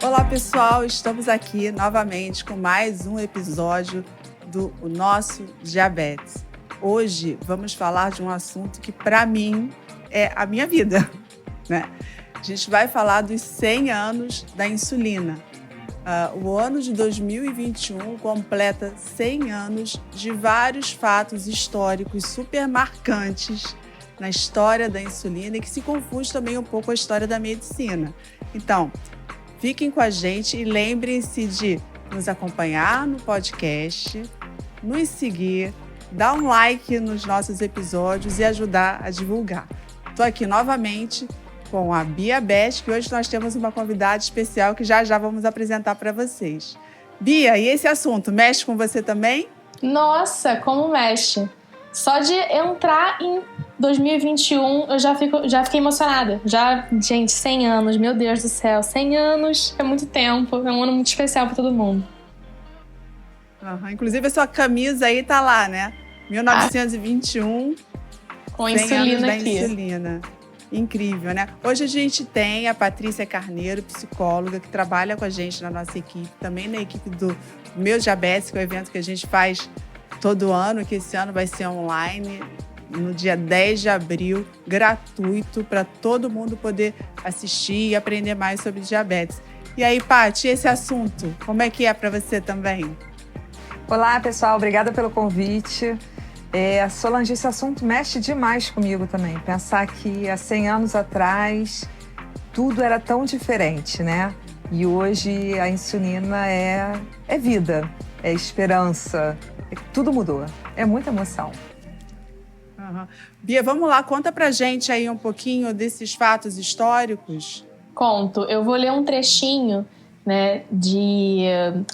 Olá, pessoal! Estamos aqui novamente com mais um episódio do O Nosso Diabetes. Hoje vamos falar de um assunto que, para mim, é a minha vida, né? A gente vai falar dos 100 anos da insulina. O ano de 2021 completa 100 anos de vários fatos históricos super marcantes na história da insulina e que se confunde também um pouco com a história da medicina. Então, fiquem com a gente e lembrem-se de nos acompanhar no podcast, nos seguir, dar um like nos nossos episódios e ajudar a divulgar. Estou aqui novamente com a Bia Best, que hoje nós temos uma convidada especial que já vamos apresentar para vocês. Bia, e esse assunto mexe com você também? Nossa, como mexe! Só de entrar em 2021 eu já fiquei emocionada. Gente, 100 anos, meu Deus do céu, 100 anos é muito tempo, é um ano muito especial para todo mundo. Inclusive a sua camisa aí tá lá, né? 1921, com 100 insulina anos da aqui. Insulina. Incrível, né? Hoje a gente tem a Patrícia Carneiro, psicóloga, que trabalha com a gente na nossa equipe, também na equipe do Meu Diabetes, que é o evento que a gente faz todo ano, que esse ano vai ser online, no dia 10 de abril, gratuito, para todo mundo poder assistir e aprender mais sobre diabetes. E aí, Paty, esse assunto, como é que é para você também? Olá, pessoal, obrigada pelo convite. Solange, esse assunto mexe demais comigo também. Pensar que há 100 anos atrás tudo era tão diferente, né? E hoje a insulina é vida, é esperança, tudo mudou. É muita emoção. Bia, vamos lá, conta pra gente aí um pouquinho desses fatos históricos. Conto, eu vou ler um trechinho, né,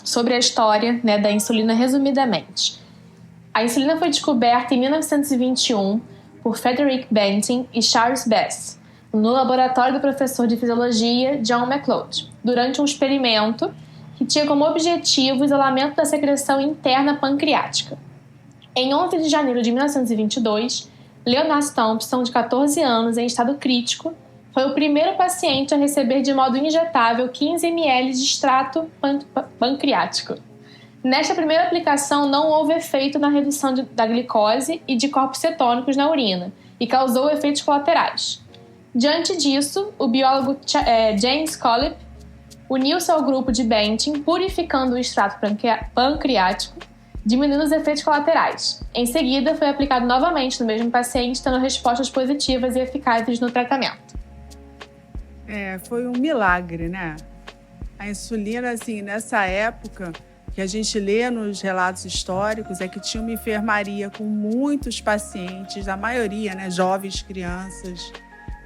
sobre a história, né, da insulina resumidamente. A insulina foi descoberta em 1921 por Frederick Banting e Charles Best, no laboratório do professor de fisiologia John McLeod, durante um experimento que tinha como objetivo o isolamento da secreção interna pancreática. Em 11 de janeiro de 1922, Leonard Thompson, de 14 anos, em estado crítico, foi o primeiro paciente a receber de modo injetável 15 ml de extrato pancreático. Nesta primeira aplicação, não houve efeito na redução da glicose e de corpos cetônicos na urina e causou efeitos colaterais. Diante disso, o biólogo James Collip uniu-se ao grupo de Banting, purificando o extrato pancreático, diminuindo os efeitos colaterais. Em seguida, foi aplicado novamente no mesmo paciente, tendo respostas positivas e eficazes no tratamento. Foi um milagre, né? A insulina, assim, nessa época que a gente lê nos relatos históricos, é que tinha uma enfermaria com muitos pacientes, a maioria, né, jovens, crianças,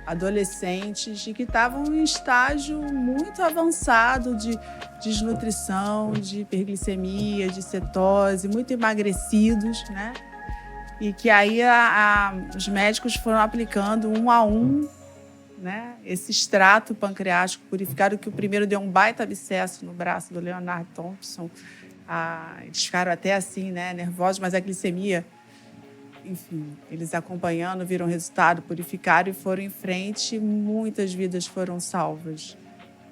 adolescentes, e que estavam em estágio muito avançado de desnutrição, de hiperglicemia, de cetose, muito emagrecidos, né? E que aí os médicos foram aplicando um a um, né, esse extrato pancreático purificado, que o primeiro deu um baita abscesso no braço do Leonard Thompson. Eles ficaram até assim, né, nervosos, mas a glicemia, enfim, eles acompanhando, viram o resultado, purificaram e foram em frente. Muitas vidas foram salvas,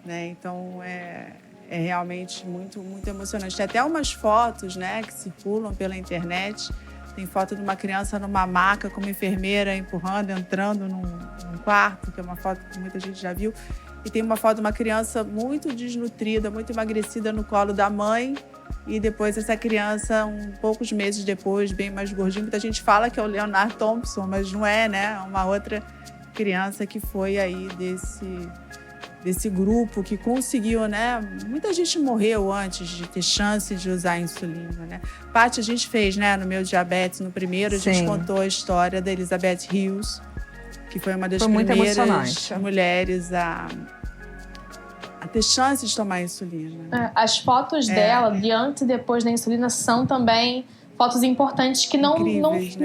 né? Então, é realmente muito, muito emocionante. Tem até umas fotos, né, que circulam pela internet. Tem foto de uma criança numa maca com uma enfermeira empurrando, entrando num quarto, que é uma foto que muita gente já viu. E tem uma foto de uma criança muito desnutrida, muito emagrecida no colo da mãe. E depois essa criança, poucos meses depois, bem mais gordinha. Muita gente fala que é o Leonard Thompson, mas não é, né? É uma outra criança que foi aí desse grupo que conseguiu, né? Muita gente morreu antes de ter chance de usar a insulina, né? Paty, a gente fez, né, no Meu Diabetes, no primeiro, a gente contou a história da Elizabeth Hughes, que foi uma das primeiras mulheres a ter chance de tomar insulina. As fotos dela, de antes e depois da insulina, são também fotos importantes que não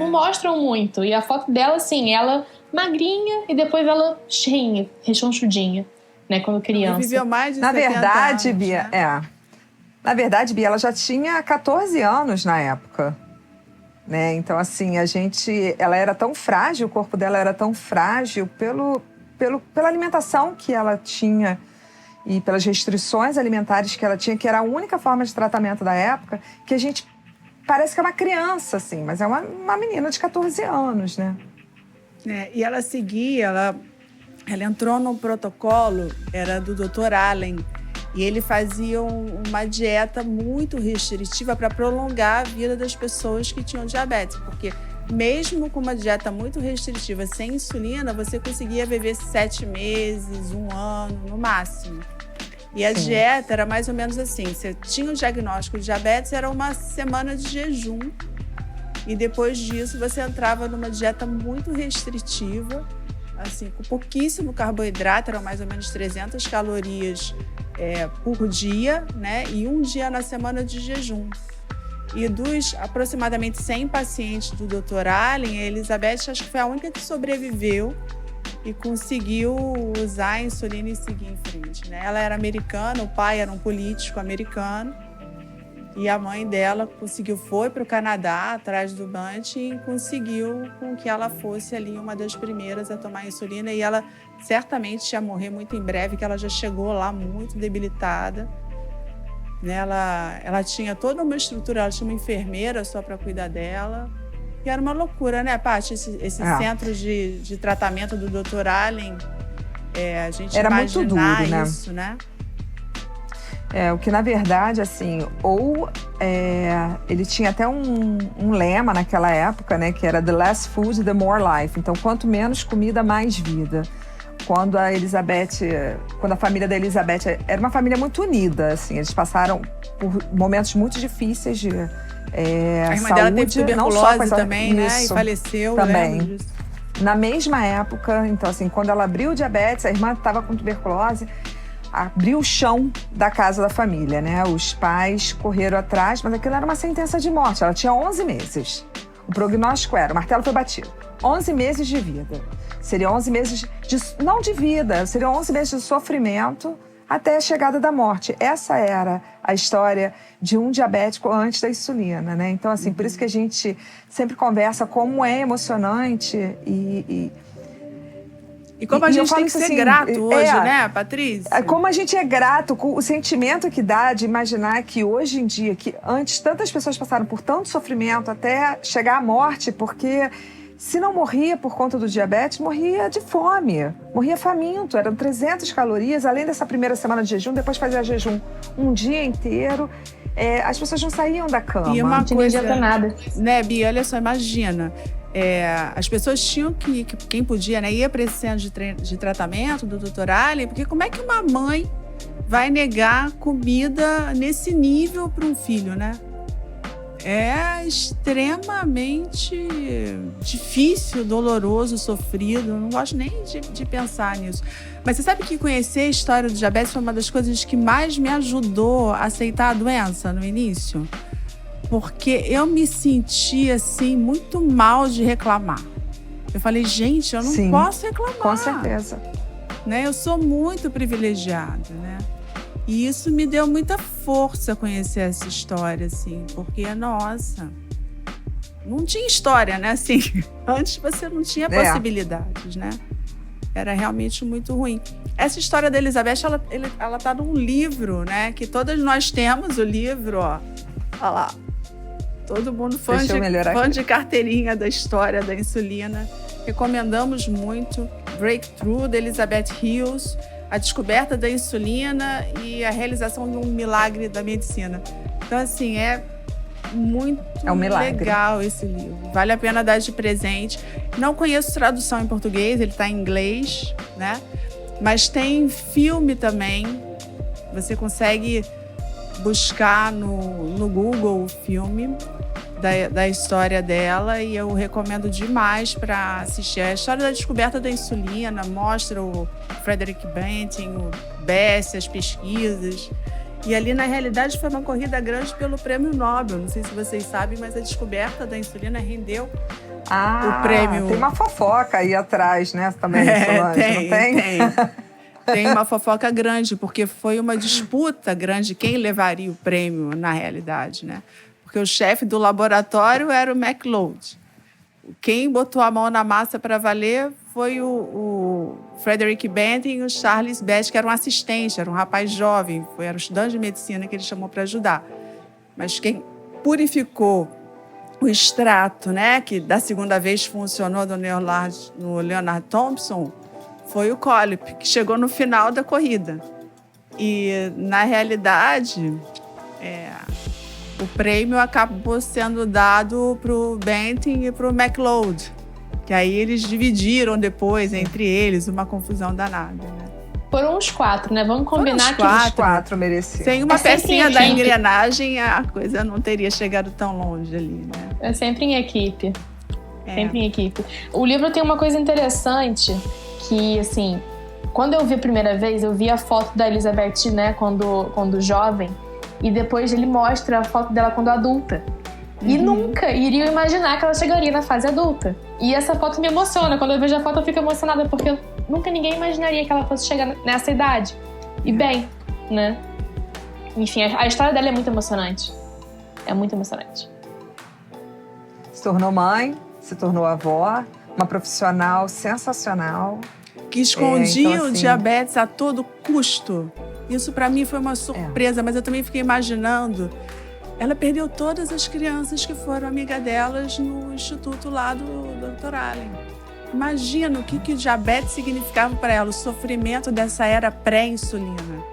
mostram muito. E a foto dela, assim, ela magrinha e depois ela cheinha, rechonchudinha, né, quando criança. Ela viveu mais de 70 anos, Bia, né? Na verdade, Bia, ela já tinha 14 anos na época. Né? Então, assim, ela era tão frágil, o corpo dela era tão frágil pela alimentação que ela tinha e pelas restrições alimentares que ela tinha, que era a única forma de tratamento da época, que a gente parece que é uma criança, assim, mas é uma menina de 14 anos, né? E ela seguia, ela entrou num protocolo, era do Dr. Allen, e ele fazia uma dieta muito restritiva para prolongar a vida das pessoas que tinham diabetes, porque mesmo com uma dieta muito restritiva, sem insulina, você conseguia viver 7 meses, 1 ano, no máximo. E a dieta era mais ou menos assim, você tinha o diagnóstico de diabetes, era uma semana de jejum, e depois disso você entrava numa dieta muito restritiva, assim, com pouquíssimo carboidrato, eram mais ou menos 300 calorias por dia, né? E 1 dia na semana de jejum. E dos aproximadamente 100 pacientes do Dr. Allen, a Elizabeth acho que foi a única que sobreviveu e conseguiu usar a insulina e seguir em frente, né? Ela era americana, o pai era um político americano e a mãe dela foi para o Canadá atrás do Bunch e conseguiu com que ela fosse ali uma das primeiras a tomar insulina, e ela certamente ia morrer muito em breve, que ela já chegou lá muito debilitada. Ela tinha toda uma estrutura, ela tinha uma enfermeira só para cuidar dela. E era uma loucura, né, Paty? Esse centro de tratamento do Dr. Allen, a gente era imaginar muito duro, né? isso, né? O que, na verdade, assim, ele tinha até um lema naquela época, né, que era The less food, the more life. Então, quanto menos comida, mais vida. Quando a família da Elizabeth era uma família muito unida, assim, eles passaram por momentos muito difíceis de a irmã saúde, dela teve tuberculose também, né? E Isso, faleceu, também. lembro disso. Na mesma época, então assim, quando ela abriu o diabetes, a irmã estava com tuberculose, abriu o chão da casa da família, né? Os pais correram atrás, mas aquilo era uma sentença de morte. Ela tinha 11 meses. O prognóstico era, o martelo foi batido, 11 meses de vida. Seriam 11 meses não de vida, seriam 11 meses de sofrimento até a chegada da morte. Essa era a história de um diabético antes da insulina, né? Então, assim, por isso que a gente sempre conversa como é emocionante e como a gente tem que ser assim, grato hoje, né, Patrícia? Como a gente é grato com o sentimento que dá de imaginar que hoje em dia, que antes tantas pessoas passaram por tanto sofrimento até chegar à morte, porque se não morria por conta do diabetes, morria de fome, morria faminto. Eram 300 calorias, além dessa primeira semana de jejum, depois fazia jejum um dia inteiro. As pessoas não saíam da cama. E uma coisa, nada. Né, Bia, olha só, imagina. As pessoas tinham que quem podia, né, ia para esse centro de tratamento do Dr. Allen, porque como é que uma mãe vai negar comida nesse nível para um filho, né? É extremamente difícil, doloroso, sofrido. Não gosto nem de pensar nisso. Mas você sabe que conhecer a história do diabetes foi uma das coisas que mais me ajudou a aceitar a doença no início? Porque eu me senti, assim, muito mal de reclamar. Eu falei, gente, eu não posso reclamar. Com certeza. Né? Eu sou muito privilegiada, né? E isso me deu muita força conhecer essa história, assim, porque, nossa, não tinha história, né? Assim, antes você não tinha possibilidades, né? Era realmente muito ruim. Essa história da Elizabeth, ela tá num livro, né? Que todas nós temos o livro, ó. Olha lá. Todo mundo fã de carteirinha da história da insulina. Recomendamos muito. Breakthrough, da Elizabeth Hills. A descoberta da insulina e a realização de um milagre da medicina. Então, assim, é muito legal esse livro. Vale a pena dar de presente. Não conheço tradução em português, ele está em inglês, né? Mas tem filme também. Você consegue buscar no Google o filme da história dela, e eu recomendo demais para assistir. A história da descoberta da insulina mostra o Frederick Banting, o Bess, as pesquisas. E ali, na realidade, foi uma corrida grande pelo Prêmio Nobel. Não sei se vocês sabem, mas a descoberta da insulina rendeu o prêmio. Tem uma fofoca aí atrás, né? Também, Solange, não tem? Tem uma fofoca grande, porque foi uma disputa grande quem levaria o prêmio, na realidade, né? Porque o chefe do laboratório era o MacLeod. quem botou a mão na massa para valer foi o Frederick Benton e o Charles Best, que era um assistente, era um rapaz jovem, era um estudante de medicina que ele chamou para ajudar. Mas quem purificou o extrato, né, que da segunda vez funcionou no Leonard Thompson, foi o Collip, que chegou no final da corrida. E, na realidade, o prêmio acabou sendo dado para o Benton e para o MacLeod, que aí eles dividiram depois entre eles, uma confusão danada, né? Foram os 4, né? Vamos combinar que os 4 mereciam. Sem uma pecinha da engrenagem, a coisa não teria chegado tão longe ali, né? É sempre em equipe. Sempre em equipe. O livro tem uma coisa interessante que, assim, quando eu vi a primeira vez, eu vi a foto da Elizabeth, né, quando jovem, e depois ele mostra a foto dela quando adulta. E nunca iriam imaginar que ela chegaria na fase adulta. E essa foto me emociona. Quando eu vejo a foto, eu fico emocionada, porque nunca ninguém imaginaria que ela fosse chegar nessa idade. E bem, né? Enfim, a história dela é muito emocionante. É muito emocionante. Se tornou mãe, se tornou avó, uma profissional sensacional. Que escondia então, assim, o diabetes a todo custo. Isso para mim foi uma surpresa, mas eu também fiquei imaginando. Ela perdeu todas as crianças que foram amiga delas no instituto lá do Dr. Allen. Imagina o que o diabetes significava para ela, o sofrimento dessa era pré-insulina.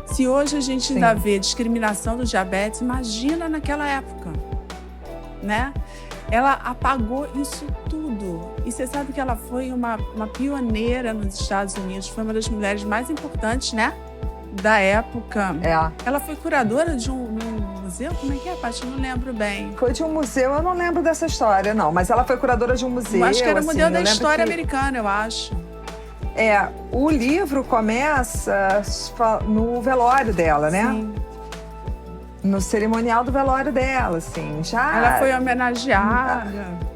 Se hoje a gente ainda vê discriminação do diabetes, imagina naquela época, né? Ela apagou isso tudo. E você sabe que ela foi uma pioneira nos Estados Unidos, foi uma das mulheres mais importantes, né? Da época. Ela foi curadora de um museu? Como é que é, Paty? Eu não lembro bem. Foi de um museu, eu não lembro dessa história, não. Mas ela foi curadora de um museu. Eu acho que era o assim, Museu da História Americana, eu acho. O livro começa no velório dela, né? Sim. No cerimonial do velório dela, assim. Ela foi homenageada.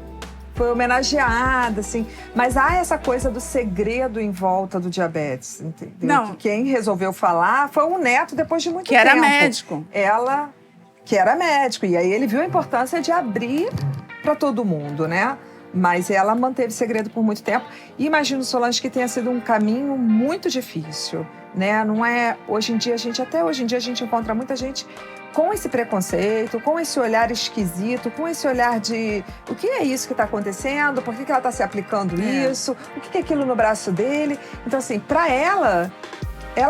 Foi homenageada, assim. Mas há essa coisa do segredo em volta do diabetes, entendeu? Não. Que quem resolveu falar foi o neto depois de muito tempo. Que era médico. Ela, que era médico. E aí ele viu a importância de abrir para todo mundo, né? Mas ela manteve segredo por muito tempo. E imagino, Solange, que tenha sido um caminho muito difícil, né? Não é... Hoje em dia, até hoje em dia, a gente encontra muita gente com esse preconceito, com esse olhar esquisito, com esse olhar de o que é isso que está acontecendo, por que ela está se aplicando isso, o que é aquilo no braço dele. Então, assim, para ela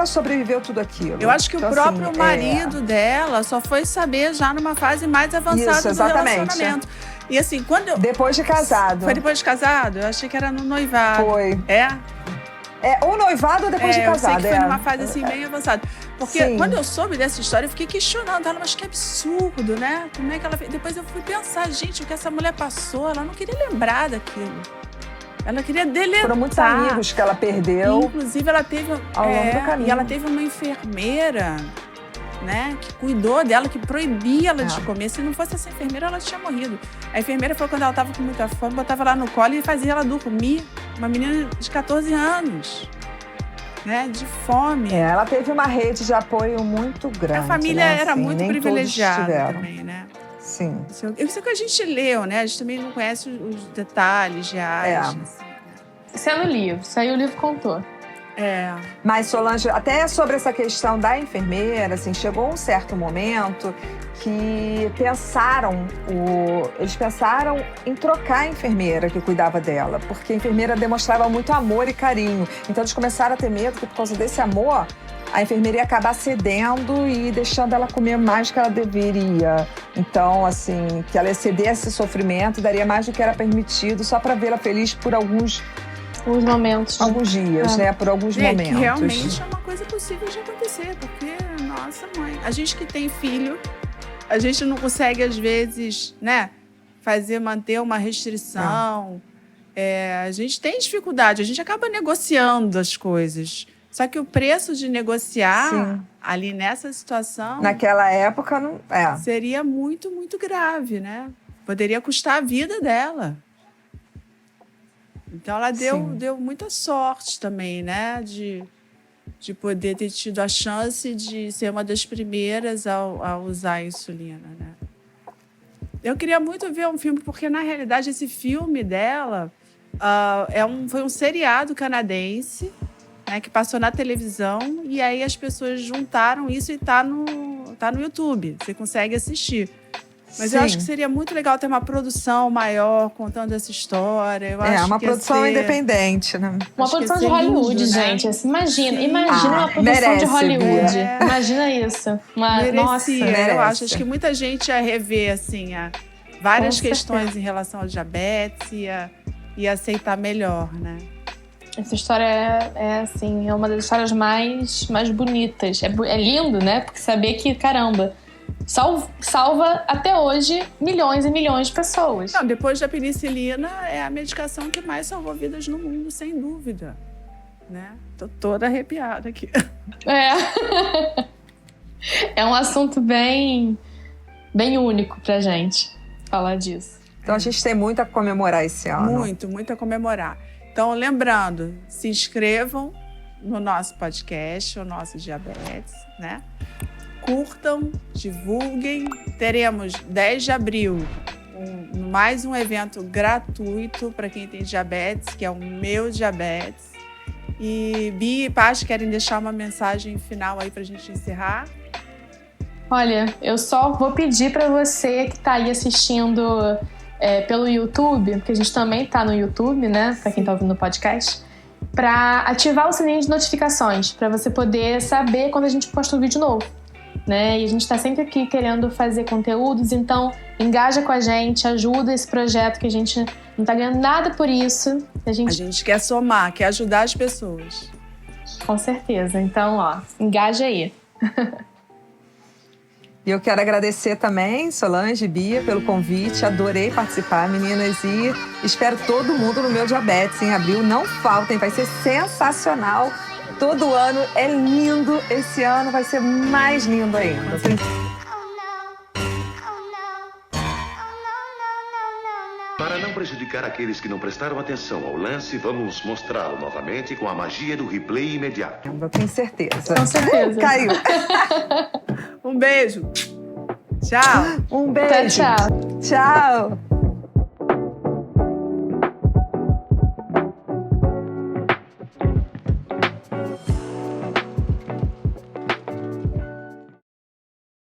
sobreviveu tudo aquilo. Eu acho que então, o próprio marido dela só foi saber já numa fase mais avançada do relacionamento. E assim, depois de casado. Foi depois de casado? Eu achei que era no noivado. Foi. Ou noivado ou depois de casado. Eu sei que foi numa fase assim, bem avançada. Porque quando eu soube dessa história, eu fiquei questionando ela, mas que absurdo, né? Como é que ela fez? Depois eu fui pensar, gente, o que essa mulher passou, ela não queria lembrar daquilo. Ela queria deletar. Foram muitos amigos que ela perdeu. Inclusive, ela teve ao longo do caminho. E ela teve uma enfermeira, né, que cuidou dela, que proibia ela de comer. Se não fosse essa enfermeira, ela tinha morrido. A enfermeira foi quando ela estava com muita fome, botava ela no colo e fazia ela dormir. Uma menina de 14 anos, né, de fome. Ela teve uma rede de apoio muito grande. A família né? era assim, muito privilegiada também, né? Sim. Isso que a gente leu, né? A gente também não conhece os detalhes reais. Assim. Isso é no livro, isso aí o livro contou. Mas, Solange, até sobre essa questão da enfermeira, assim, chegou um certo momento que eles pensaram em trocar a enfermeira que cuidava dela, porque a enfermeira demonstrava muito amor e carinho. Então, eles começaram a ter medo que, por causa desse amor, a enfermeira ia acabar cedendo e deixando ela comer mais do que ela deveria. Então, assim, que ela ia ceder esse sofrimento e daria mais do que era permitido só para vê-la feliz por alguns momentos. Alguns dias, né? Por alguns momentos. Que realmente é uma coisa possível de acontecer, porque, nossa mãe, a gente que tem filho, a gente não consegue, às vezes, né, manter uma restrição. A gente tem dificuldade, a gente acaba negociando as coisas. Só que o preço de negociar ali nessa situação... Naquela época, não seria muito, muito grave, né? Poderia custar a vida dela. Então, ela deu muita sorte também, né? De poder ter tido a chance de ser uma das primeiras a usar a insulina, né? Eu queria muito ver um filme, porque, na realidade, esse filme dela foi um seriado canadense, né, que passou na televisão, e aí as pessoas juntaram isso e tá no YouTube. Você consegue assistir. Mas Sim. eu acho que seria muito legal ter uma produção maior contando essa história. Eu acho uma que produção independente, né? Uma Acho que produção ia de ser Hollywood, lindo, né? gente. Assim, imagina Sim. uma produção merece, de Hollywood. Bia. Imagina isso. Nossa. Merecia, eu merece. acho que muita gente ia rever, assim, várias Com questões certeza. em relação ao diabetes, ia aceitar melhor, né? Essa história assim, é uma das histórias mais bonitas. É lindo, né? Porque saber que, caramba, salva até hoje milhões e milhões de pessoas. Não, depois da penicilina, é a medicação que mais salvou vidas no mundo, sem dúvida. Né? Tô toda arrepiada aqui. É um assunto bem único pra gente falar disso. Então a gente tem muito a comemorar esse ano. Muito a comemorar. Então, lembrando, se inscrevam no nosso podcast, o nosso Diabetes, né? Curtam, divulguem. Teremos 10 de abril mais um evento gratuito para quem tem diabetes, que é o Meu Diabetes. E Bia e Paty querem deixar uma mensagem final aí para a gente encerrar? Olha, eu só vou pedir para você que tá aí assistindo pelo YouTube, porque a gente também tá no YouTube, né? Para quem tá ouvindo o podcast, para ativar o sininho de notificações, para você poder saber quando a gente posta um vídeo novo, né? E a gente tá sempre aqui querendo fazer conteúdos, então engaja com a gente, ajuda esse projeto que a gente não tá ganhando nada por isso. A gente quer somar, quer ajudar as pessoas. Com certeza. Então, engaja aí. E eu quero agradecer também, Solange e Bia, pelo convite. Adorei participar, meninas. E espero todo mundo no Meu Diabetes em abril. Não faltem, vai ser sensacional. Todo ano é lindo. Esse ano vai ser mais lindo ainda. Para não prejudicar aqueles que não prestaram atenção ao lance, vamos mostrá-lo novamente com a magia do replay imediato. Eu tenho certeza. Com certeza. Caiu. Um beijo. Tchau. Um beijo. Tchau. Tchau.